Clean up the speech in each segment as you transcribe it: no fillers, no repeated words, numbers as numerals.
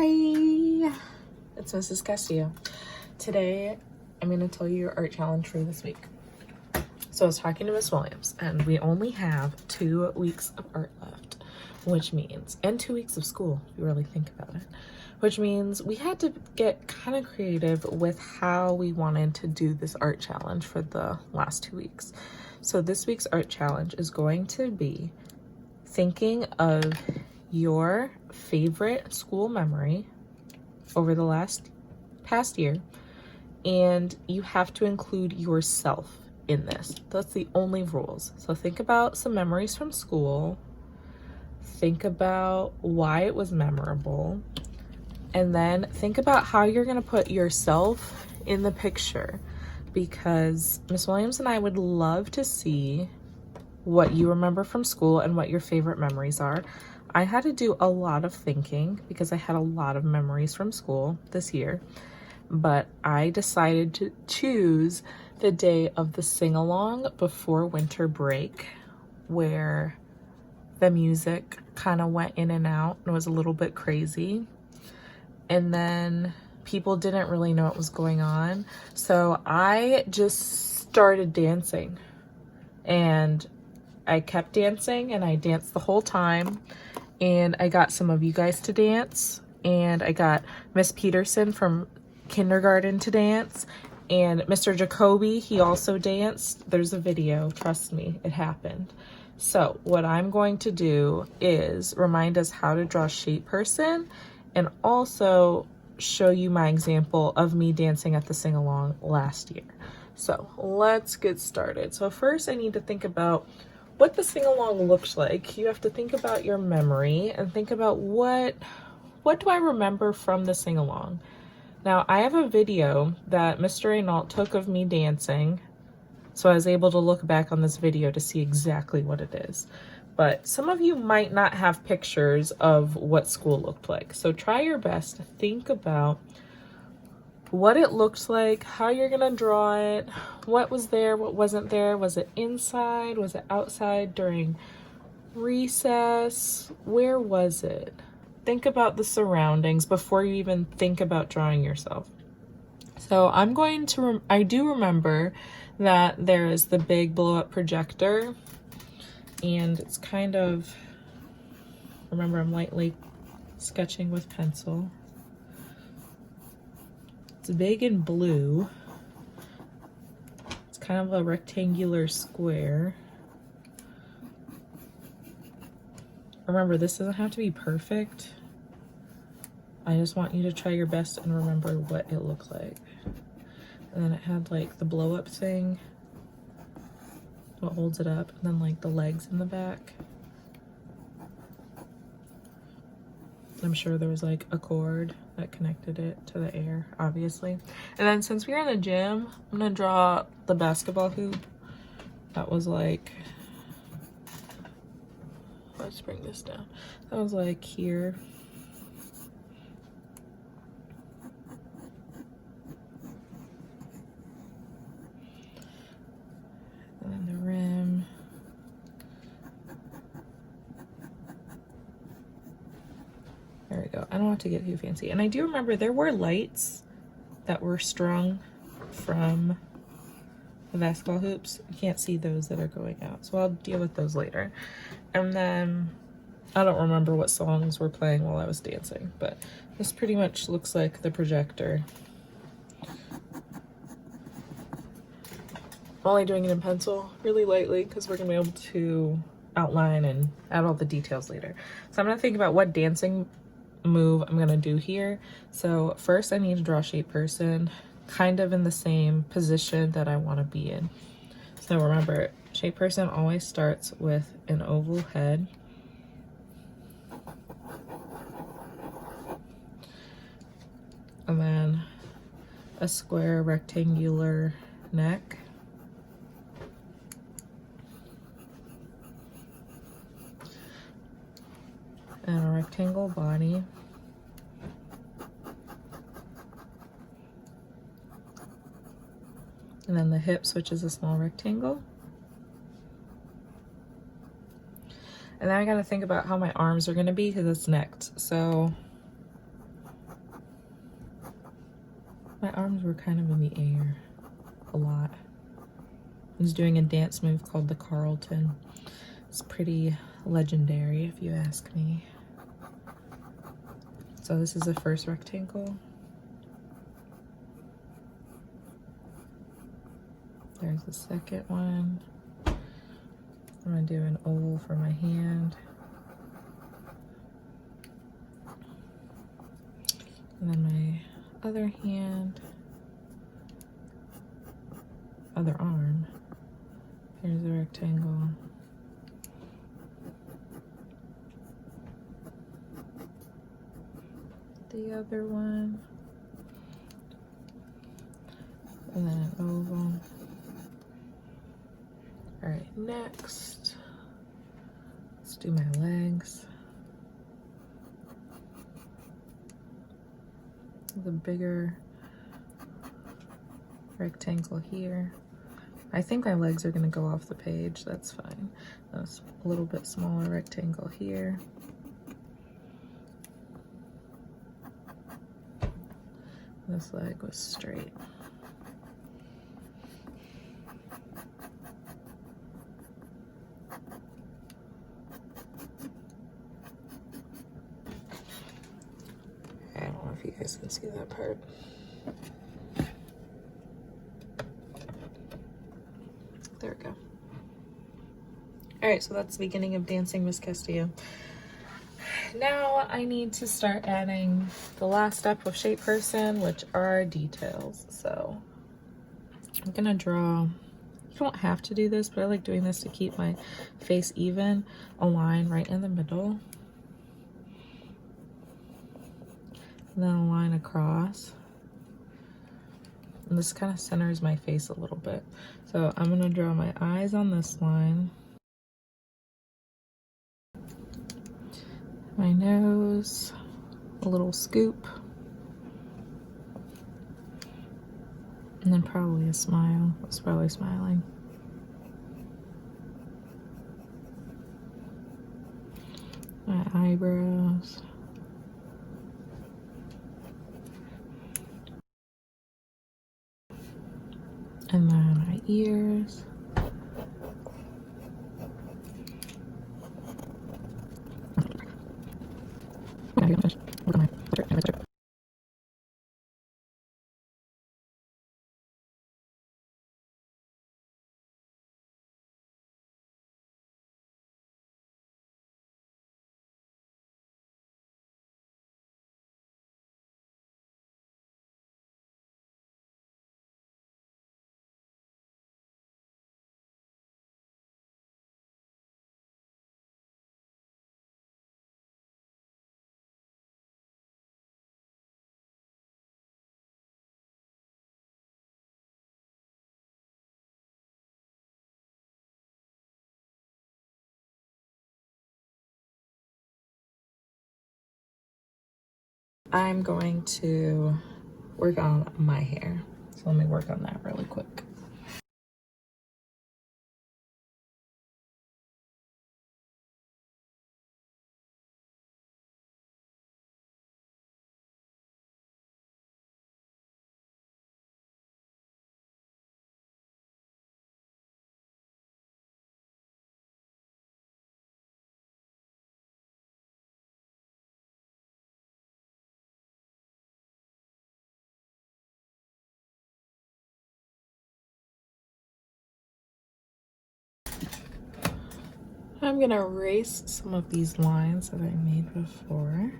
Hi, it's Mrs. Castillo. Today, I'm going to tell you your art challenge for this week. So I was talking to Miss Williams, and we only have 2 weeks of art left, which means, and 2 weeks of school, if you really think about it, which means we had to get kind of creative with how we wanted to do this art challenge for the last 2 weeks. So this week's art challenge is going to be thinking of your favorite school memory over the past year, and you have to include yourself in this. That's the only rules. So think about some memories from school, think about why it was memorable, and then think about how you're going to put yourself in the picture, because Miss Williams and I would love to see what you remember from school and what your favorite memories are. I had to do a lot of thinking because I had a lot of memories from school this year, but I decided to choose the day of the sing-along before winter break, where the music kind of went in and out and was a little bit crazy. And then people didn't really know what was going on. So I just started dancing, and I kept dancing, and I danced the whole time. And I got some of you guys to dance, and I got Miss Peterson from kindergarten to dance, and Mr. Jacoby, he also danced. There's a video, trust me, it happened. So what I'm going to do is remind us how to draw shape person, and also show you my example of me dancing at the sing-along last year. So let's get started. So first I need to think about what the sing-along looks like. You have to think about your memory and think about what do I remember from the sing-along. Now, I have a video that Mr. Renault took of me dancing, so I was able to look back on this video to see exactly what it is. But some of you might not have pictures of what school looked like, so try your best to think about what it looks like, how you're gonna draw it, what was there, what wasn't there, was it inside, was it outside during recess, where was it? Think about the surroundings before you even think about drawing yourself. So I'm going to, I do remember that there is the big blow-up projector, and it's kind of, remember I'm lightly sketching with pencil. It's big and blue. It's kind of a rectangular square. Remember, this doesn't have to be perfect. I just want you to try your best and remember what it looked like. And then it had like the blow up thing, what holds it up, and then like the legs in the back. I'm sure there was like a cord that connected it to the air, obviously. And then since we were in the gym, I'm gonna draw the basketball hoop. That was like, let's bring this down. That was like here. And then the rim. There we go. I don't have to get too fancy. And I do remember there were lights that were strung from the basketball hoops. You can't see those that are going out, so I'll deal with those later. And then I don't remember what songs were playing while I was dancing, but this pretty much looks like the projector. I'm only doing it in pencil really lightly because we're gonna be able to outline and add all the details later. So I'm gonna think about what dancing move I'm gonna do here. So first I need to draw shape person kind of in the same position that I want to be in. So remember, shape person always starts with an oval head, and then a square rectangular neck, and a rectangle body, and then the hips, which is a small rectangle. And then I gotta think about how my arms are gonna be because it's next. So My arms were kind of in the air a lot. I was doing a dance move called the Carlton. It's pretty legendary if you ask me. So this is the first rectangle. There's the second one. I'm gonna do an oval for my hand. And then my other hand, other arm. Here's a rectangle. The other one. And then an oval. All right, next, let's do my legs. The bigger rectangle here. I think my legs are gonna go off the page, that's fine. That's a little bit smaller rectangle here. This leg was straight. I don't know if you guys can see that part. There we go. All right, so that's the beginning of Dancing Miss Castillo. Now I need to start adding the last step of Shape Person, which are details. So I'm gonna draw, you don't have to do this, but I like doing this to keep my face even, a line right in the middle. And then a line across. And this kind of centers my face a little bit. So I'm gonna draw my eyes on this line. My nose, a little scoop. And then probably a smile. It's probably smiling. My eyebrows. And then my ears. I'm going to work on my hair. So let me work on that really quick. I'm gonna erase some of these lines that I made before.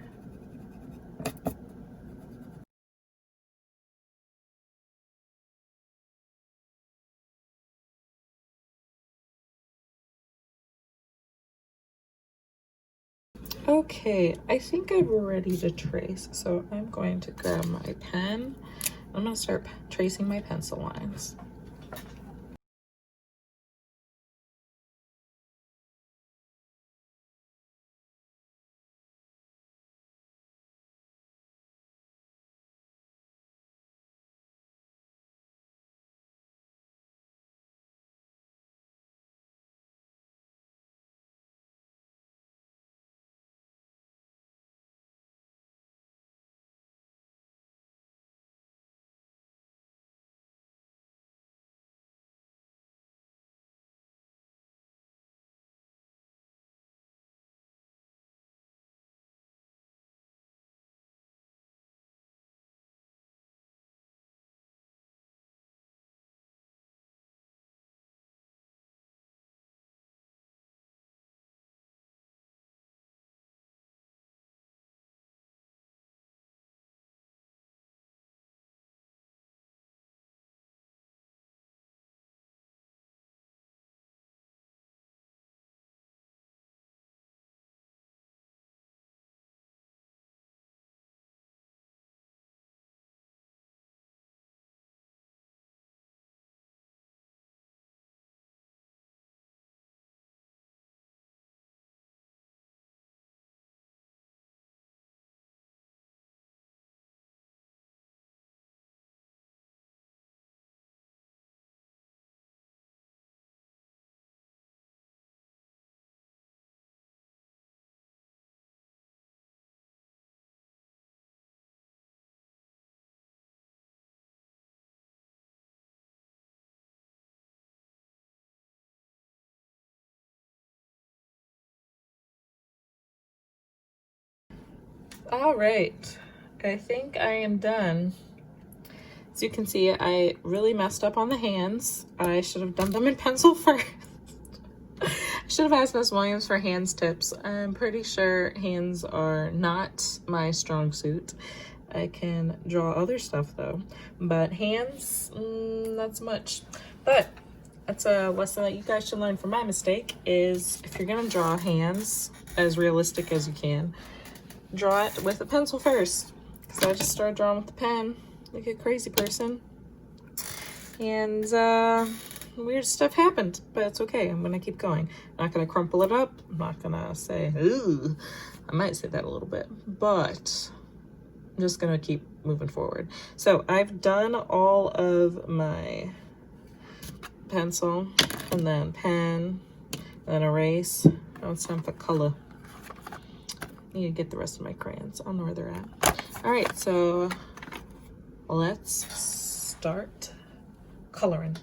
Okay, I think I'm ready to trace, so I'm going to grab my pen. I'm gonna start tracing my pencil lines. All right, I think I am done. As you can see, I really messed up on the hands. I should have done them in pencil first. I should have asked Miss Williams for hands tips. I'm pretty sure hands are not my strong suit. I can draw other stuff though, but hands, not so much. But that's a lesson that you guys should learn from my mistake, is if you're gonna draw hands as realistic as you can, draw it with a pencil first. Because I just started drawing with the pen like a crazy person. And weird stuff happened, but it's okay. I'm gonna keep going. I'm not gonna crumple it up. I'm not gonna say, ooh. I might say that a little bit, but I'm just gonna keep moving forward. So I've done all of my pencil, and then pen, then erase. Now it's time for color. I need to get the rest of my crayons. I don't know where they're at. All right, so let's start coloring.